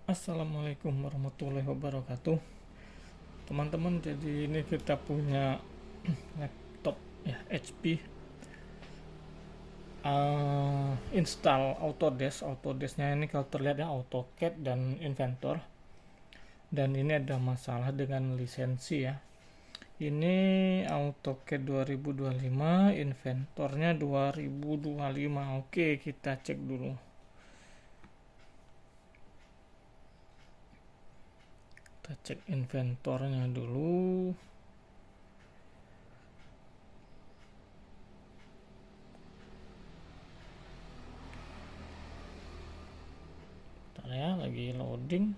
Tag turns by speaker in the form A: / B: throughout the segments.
A: Assalamualaikum warahmatullahi wabarakatuh, teman-teman. Jadi ini kita punya laptop ya, HP, install Autodesk-nya ini kalau terlihat ya AutoCAD dan Inventor. Dan ini ada masalah dengan lisensi ya. Ini AutoCAD 2025, Inventornya 2025. Oke, kita cek dulu. Kita cek Inventornya dulu. Bentar ya, lagi loading.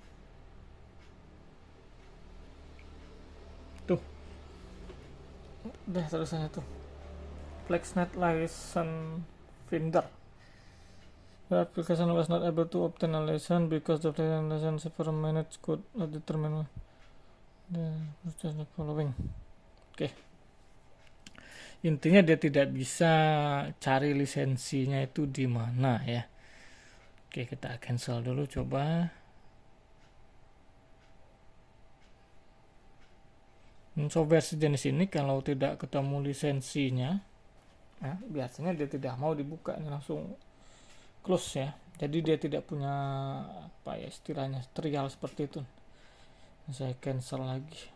A: Tuh, udah tulisannya tuh. FlexNet License Finder. The application was not able to obtain a license because the license for managed could not determine the following. Oke. Intinya dia tidak bisa cari lisensinya itu di mana ya. Oke, kita cancel dulu coba. So versi jenis ini kalau tidak ketemu lisensinya, nah, biasanya dia tidak mau dibuka, ini langsung close ya. Jadi dia tidak punya apa ya istilahnya trial seperti itu. Saya cancel lagi.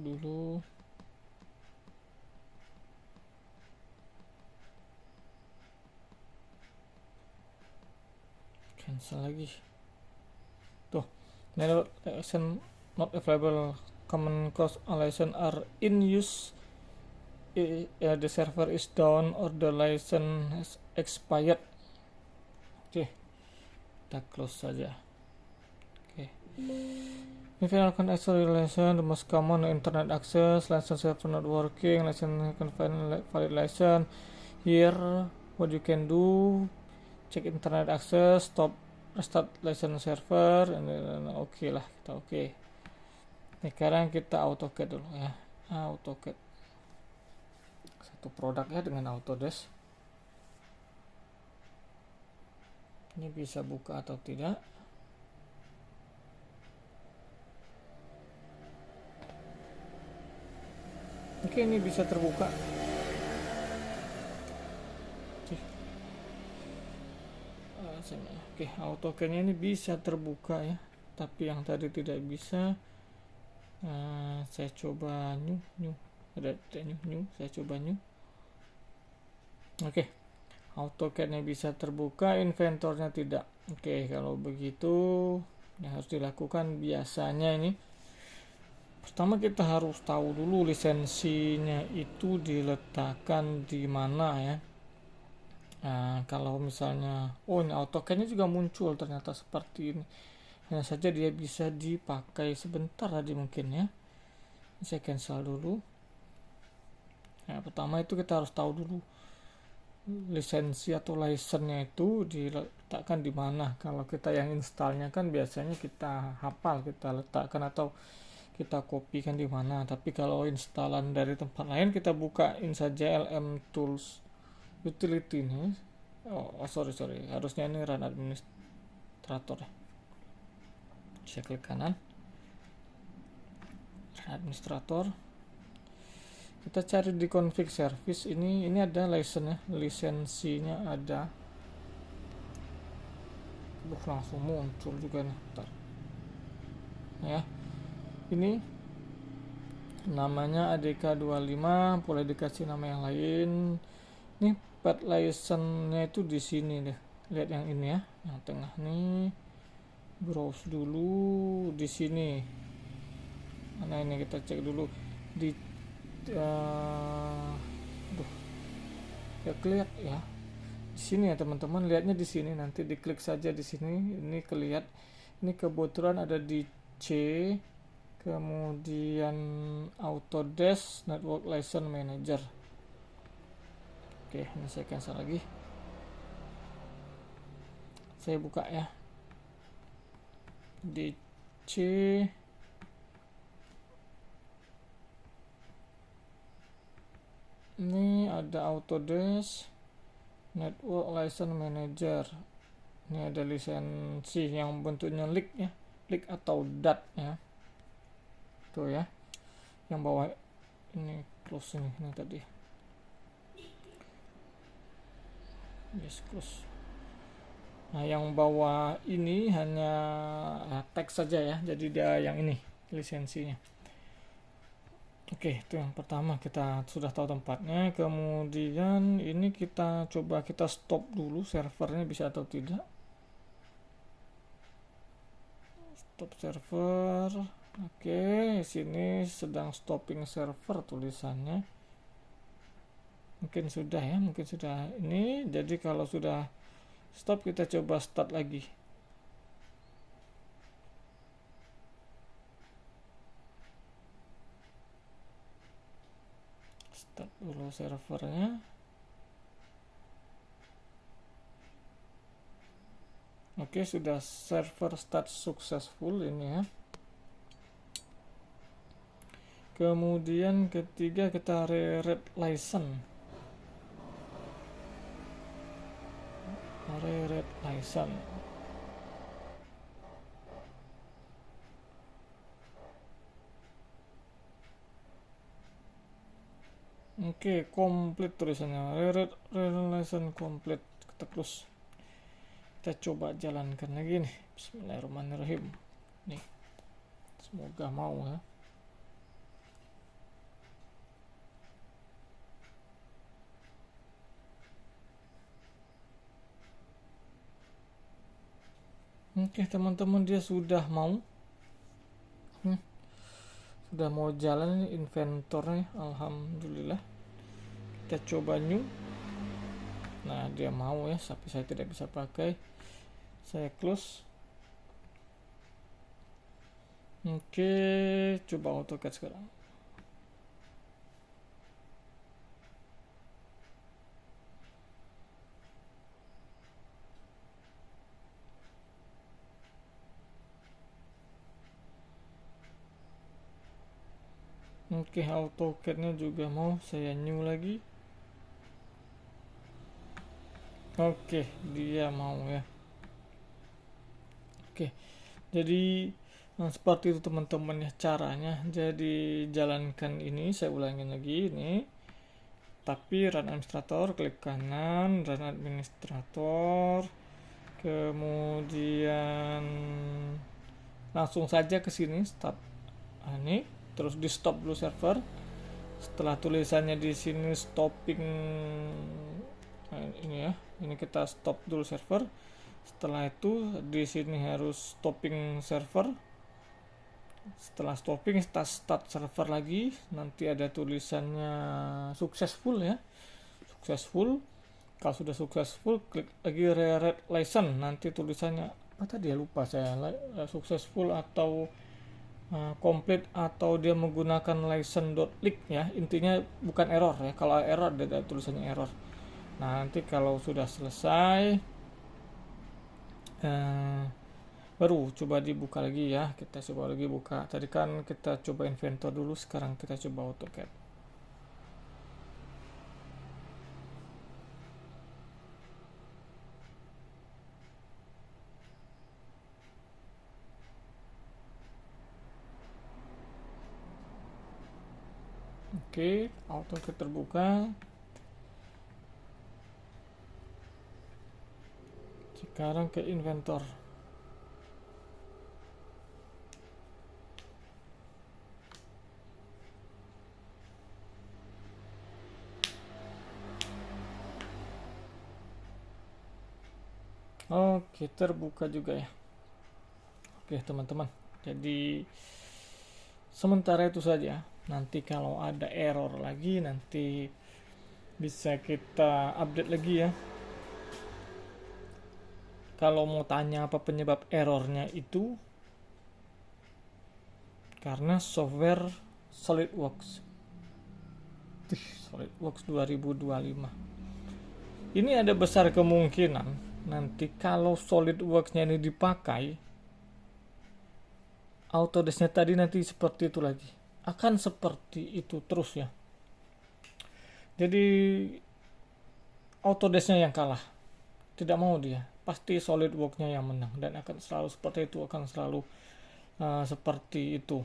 A: Dulu cancel lagi. Tuh, license not available. Common cause license are in use. The server is down or the license has expired. Oke, kita close saja. Oke. If you can access license, the most common internet access, license server not working, license can find valid license. Here, what you can do, check internet access, stop, restart license server, and oke lah, kita oke. Nah, sekarang kita AutoCAD dulu ya. AutoCAD. Satu produk ya dengan Autodesk. Ini bisa buka atau tidak? Oke, ini bisa terbuka. Oke, AutoCAD-nya ini bisa terbuka ya, tapi yang tadi tidak bisa. Saya coba new, ada new, saya coba new. Oke, AutoCAD-nya bisa terbuka, Inventornya tidak. Oke, kalau begitu yang harus dilakukan biasanya ini, pertama kita harus tahu dulu lisensinya itu diletakkan di mana ya. Kalau misalnya ini AutoCAD-nya juga muncul ternyata seperti ini, hanya saja dia bisa dipakai sebentar tadi mungkin ya. Saya cancel dulu. Nah, pertama itu kita harus tahu dulu lisensi atau license-nya itu diletakkan di mana. Kalau kita yang installnya kan biasanya kita hafal, kita letakkan atau kita kopikan di mana. Tapi kalau installan dari tempat lain, kita bukain saja LM Tools Utility ini. Sorry, harusnya ini Run Administrator ya. Saya klik kanan, Run Administrator. Kita cari di config service ini ada license ya, lisensinya ada. Langsung muncul juga nih. Bentar. Ya. Ini namanya ADK25, boleh dikasih nama yang lain. Ini path license-nya itu di sini deh. Lihat yang ini ya, yang tengah nih. Browse dulu di sini. Mana ini kita cek dulu di ya kelihatan ya. Di sini ya teman-teman, lihatnya di sini, nanti diklik saja di sini. Ini kelihatan. Ini kebetulan ada di C, kemudian Autodesk Network License Manager. Oke, ini saya cancel lagi. Saya buka ya. Di C Ini ada Autodesk Network License Manager. Ini ada lisensi yang bentuknya leak ya, leak atau DAT ya. Tuh ya. Yang bawah ini close ini tadi. Yes, close. Nah, yang bawah ini hanya teks saja ya. Jadi dia yang ini lisensinya. Oke, itu yang pertama, kita sudah tahu tempatnya. Kemudian ini kita coba kita stop dulu servernya bisa atau tidak. Stop server. Oke, sini sedang stopping server tulisannya. Mungkin sudah ya, mungkin sudah ini. Jadi kalau sudah stop kita coba start lagi. Start dulu servernya. Oke, sudah server start successful ini ya. Kemudian ketiga kita reread license. Reread license. Oke, komplit tulisannya. Reread license komplit. Kita close. Kita coba jalankan lagi nih. Bismillahirrahmanirrahim. Nih. Semoga mau ya. Oke, teman-teman, dia sudah mau. Sudah mau jalan ini inventornya. Alhamdulillah. Kita coba new. Nah, dia mau ya, tapi saya tidak bisa pakai. Saya close. Oke, coba AutoCAD sekarang. Oke, AutoCAD-nya juga mau saya new lagi. Oke, dia mau ya. Oke, jadi seperti itu teman-teman ya caranya. Jadi jalankan ini, saya ulangin lagi ini. Tapi run administrator, klik kanan, run administrator. Kemudian langsung saja ke sini start. Ini terus di stop dulu server. Setelah tulisannya di sini stopping, ini ya, ini kita stop dulu server. Setelah itu di sini harus stopping server. Setelah stopping kita start server lagi. Nanti ada tulisannya successful ya, successful. Kalau sudah successful klik lagi reread license. Nanti tulisannya apa tadi ya, lupa saya, successful atau complete atau dia menggunakan license.leak ya. Intinya bukan error ya. Kalau error ada tulisannya error. Nah, nanti kalau sudah selesai baru coba dibuka lagi ya. Kita coba lagi buka. Tadi kan kita coba inventor dulu, sekarang kita coba AutoCAD. Oke, AutoCAD terbuka. Sekarang ke inventor. Oke, terbuka juga ya. Oke, teman-teman. Jadi sementara itu saja. Nanti kalau ada error lagi nanti bisa kita update lagi ya. Kalau mau tanya apa penyebab errornya itu karena software SolidWorks. SolidWorks 2025. Ini ada besar kemungkinan nanti kalau SolidWorks-nya ini dipakai, Autodesk-nya tadi nanti seperti itu lagi. Akan seperti itu terus ya. Jadi Autodesk-nya yang kalah, tidak mau dia, pasti SolidWorks-nya yang menang, dan akan selalu seperti itu, akan selalu seperti itu.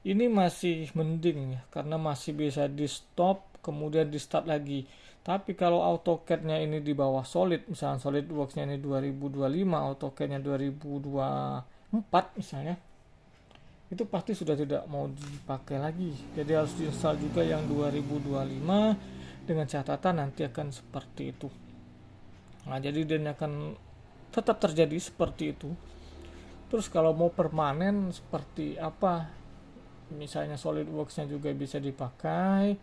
A: Ini masih mending ya, karena masih bisa di stop kemudian di start lagi. Tapi kalau AutoCAD-nya ini di bawah Solid, misalnya SolidWorks-nya ini 2025, AutoCAD-nya 2024 misalnya, itu pasti sudah tidak mau dipakai lagi. Jadi harus diinstal juga yang 2025, dengan catatan nanti akan seperti itu. Nah, jadi dan akan tetap terjadi seperti itu. Terus kalau mau permanen seperti apa? Misalnya SolidWorks-nya juga bisa dipakai.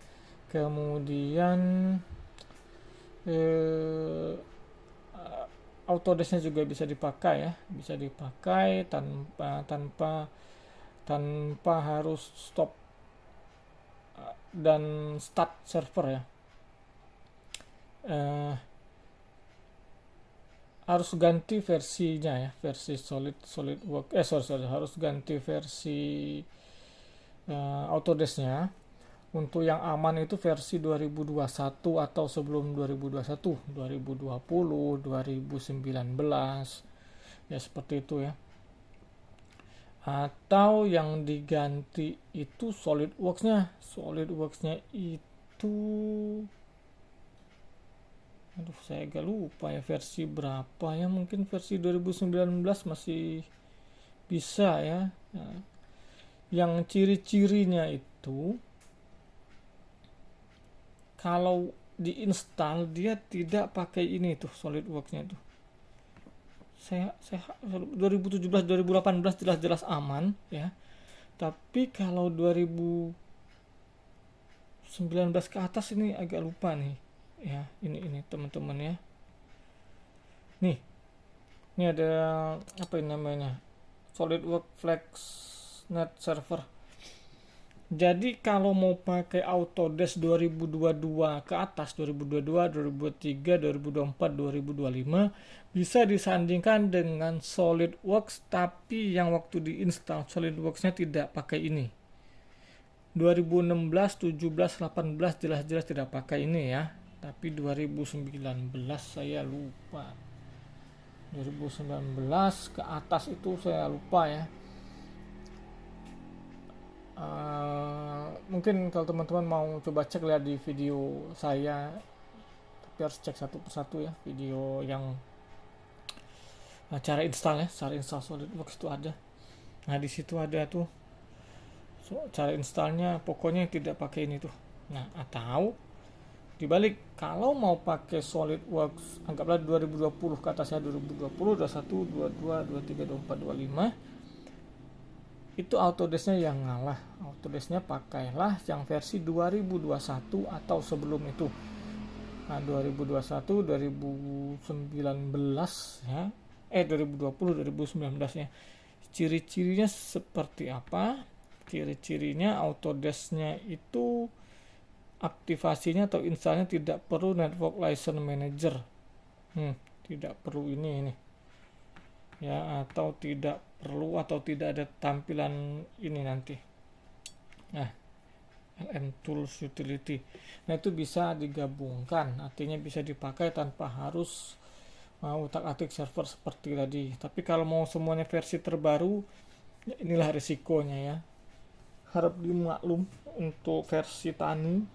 A: Kemudian Autodesk-nya juga bisa dipakai ya, bisa dipakai tanpa harus stop dan start server ya. Harus ganti versinya ya, versi SolidWorks harus ganti versi Autodesk-nya. Untuk yang aman itu versi 2021 atau sebelum 2021, 2020, 2019 ya, seperti itu ya. Atau yang diganti itu SolidWorks-nya itu, aduh saya agak lupa ya versi berapa ya, mungkin versi 2019 masih bisa ya. Nah, yang ciri-cirinya itu kalau diinstal dia tidak pakai ini tuh SolidWorks-nya tuh. Saya 2017 2018 jelas-jelas aman ya. Tapi kalau 2019 ke atas ini agak lupa nih. Ya, ini teman-teman ya. Nih. Ini ada apa ini namanya? SolidWorks FlexNet Server. Jadi kalau mau pakai Autodesk 2022 ke atas, 2022, 2023, 2024, 2025 bisa disandingkan dengan SolidWorks, tapi yang waktu diinstal SolidWorks-nya tidak pakai ini. 2016, 17, 18 jelas-jelas tidak pakai ini ya. Tapi 2019 saya lupa. 2019 ke atas itu saya lupa ya. Mungkin kalau teman-teman mau coba cek, lihat di video saya, tapi harus cek satu persatu ya video yang cara install SolidWorks itu ada. Nah, di situ ada tuh cara installnya, pokoknya tidak pakai ini tuh. Nah, atau dibalik, kalau mau pakai SolidWorks anggaplah 2020 ke atasnya, 2020, 21, 22, 23, 24, 25, itu Autodesk-nya yang ngalah. Autodesk-nya pakailah yang versi 2021 atau sebelum itu. Nah, 2021, 2019 ya. 2020, 2019 ya. Ciri-cirinya seperti apa? Ciri-cirinya Autodesk-nya itu aktivasinya atau installnya tidak perlu Network License Manager. Tidak perlu ini ya, atau tidak perlu atau tidak ada tampilan ini nanti. Nah, LM Tools Utility. Nah, itu bisa digabungkan, artinya bisa dipakai tanpa harus utak-atik server seperti tadi. Tapi kalau mau semuanya versi terbaru, ya inilah risikonya ya. Harap dimaklum, untuk versi tani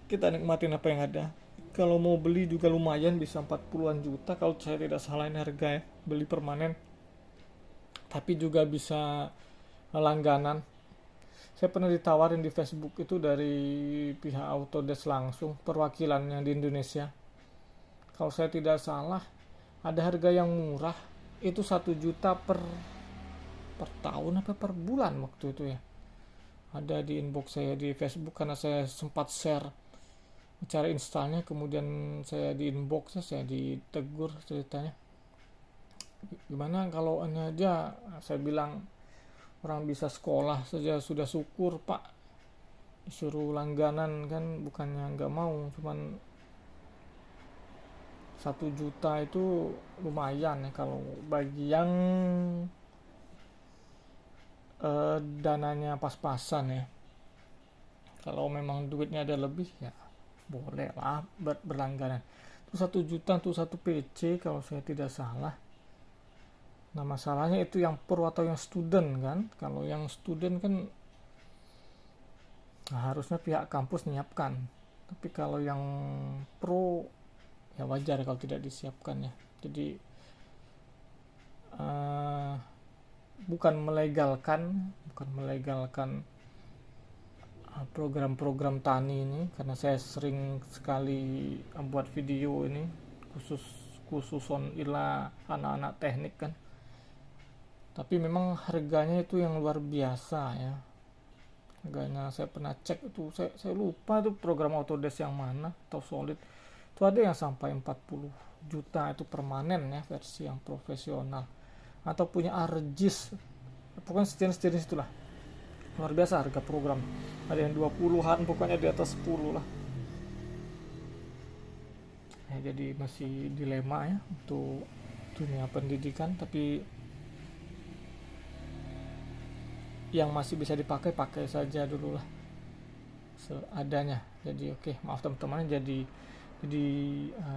A: kita nikmatin apa yang ada. Kalau mau beli juga lumayan, bisa 40-an juta kalau saya tidak salah ini harga ya, beli permanen. Tapi juga bisa langganan. Saya pernah ditawarin di Facebook itu dari pihak Autodesk langsung, perwakilannya di Indonesia. Kalau saya tidak salah, ada harga yang murah, itu 1 juta per tahun apa per bulan waktu itu ya. Ada di inbox saya di Facebook, karena saya sempat share cara installnya, kemudian saya di inbox, saya ditegur ceritanya, gimana kalau ini aja. Saya bilang, orang bisa sekolah saja sudah syukur pak, disuruh langganan kan bukannya nggak mau, cuman 1 juta itu lumayan ya kalau bagi yang dananya pas-pasan ya. Kalau memang duitnya ada lebih ya boleh lah berlangganan. Itu 1 juta untuk satu PC kalau saya tidak salah. Nah masalahnya itu yang pro atau yang student kan. Kalau yang student kan harusnya pihak kampus menyiapkan. Tapi kalau yang pro ya wajar kalau tidak disiapkan ya. Jadi bukan melegalkan program-program tani ini, karena saya sering sekali buat video ini khusus on ila anak-anak teknik kan. Tapi memang harganya itu yang luar biasa ya. Harganya saya pernah cek itu, saya lupa tuh program Autodesk yang mana atau Solid. Itu ada yang sampai 40 juta itu permanen ya, versi yang profesional. Atau punya ArcGIS. Pokoknya sejenis itulah. Luar biasa harga program. Ada yang 20-an, pokoknya di atas 10 lah. Ya, jadi masih dilema ya untuk dunia pendidikan, tapi yang masih bisa dipakai saja dulu lah seadanya. Jadi oke, maaf teman-teman, jadi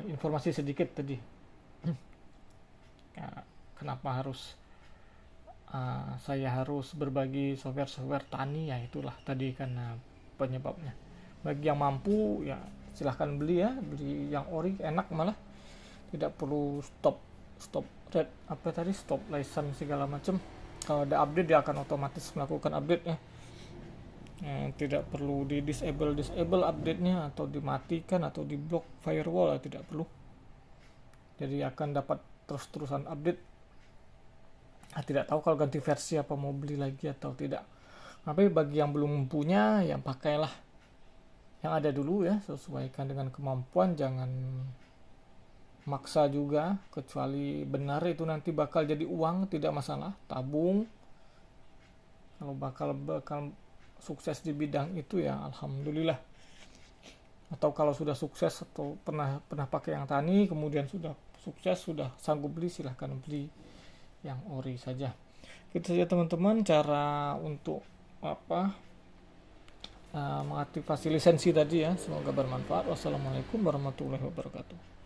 A: informasi sedikit tadi. Ya, kenapa saya harus berbagi software tani, ya itulah tadi karena penyebabnya. Bagi yang mampu ya silahkan beli yang ori, enak malah, tidak perlu stop license segala macam. Kalau ada update dia akan otomatis melakukan update ya. Tidak perlu di disable update-nya atau dimatikan atau di block firewall ya, tidak perlu. Jadi akan dapat terus-terusan update. Tidak tahu kalau ganti versi apa mau beli lagi atau tidak. Tapi bagi yang belum punya ya pakailah yang ada dulu ya, sesuaikan dengan kemampuan, jangan maksa juga, kecuali benar itu nanti bakal jadi uang, tidak masalah, tabung. Kalau bakal sukses di bidang itu ya alhamdulillah. Atau kalau sudah sukses atau pernah pakai yang tani kemudian sudah sukses, sudah sanggup beli, silahkan beli yang ori saja. Itu saja teman-teman cara untuk mengaktifasi lisensi tadi ya. Semoga bermanfaat. Wassalamualaikum warahmatullahi wabarakatuh.